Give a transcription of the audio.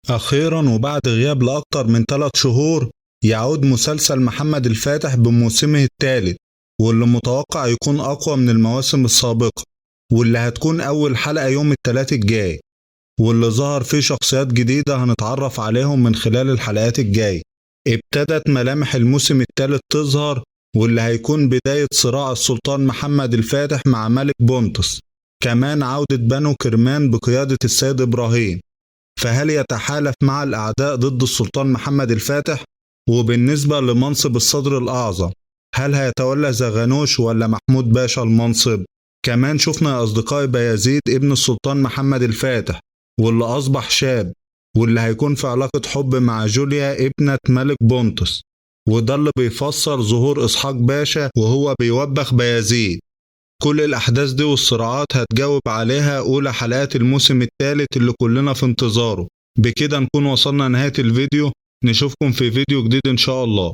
أخيرا وبعد غياب لأكتر من 3 شهور يعود مسلسل محمد الفاتح بموسمه الثالث، واللي متوقع يكون أقوى من المواسم السابقة، واللي هتكون أول حلقة يوم الثلاث الجاي، واللي ظهر فيه شخصيات جديدة هنتعرف عليهم من خلال الحلقات الجاية. ابتدت ملامح الموسم الثالث تظهر، واللي هيكون بداية صراع السلطان محمد الفاتح مع ملك بونتس، كمان عودة بنو كرمان بقيادة السيد إبراهيم. فهل يتحالف مع الأعداء ضد السلطان محمد الفاتح؟ وبالنسبة لمنصب الصدر الأعظم، هل هيتولى زغنوش ولا محمود باشا المنصب؟ كمان شفنا يا أصدقائي بايزيد ابن السلطان محمد الفاتح، واللي أصبح شاب، واللي هيكون في علاقة حب مع جوليا ابنة ملك بونتس، وده اللي بيفسر ظهور إسحاق باشا وهو بيوبخ بايزيد. كل الأحداث دي والصراعات هتجاوب عليها أولى حلقات الموسم الثالث اللي كلنا في انتظاره. بكده نكون وصلنا نهاية الفيديو، نشوفكم في فيديو جديد إن شاء الله.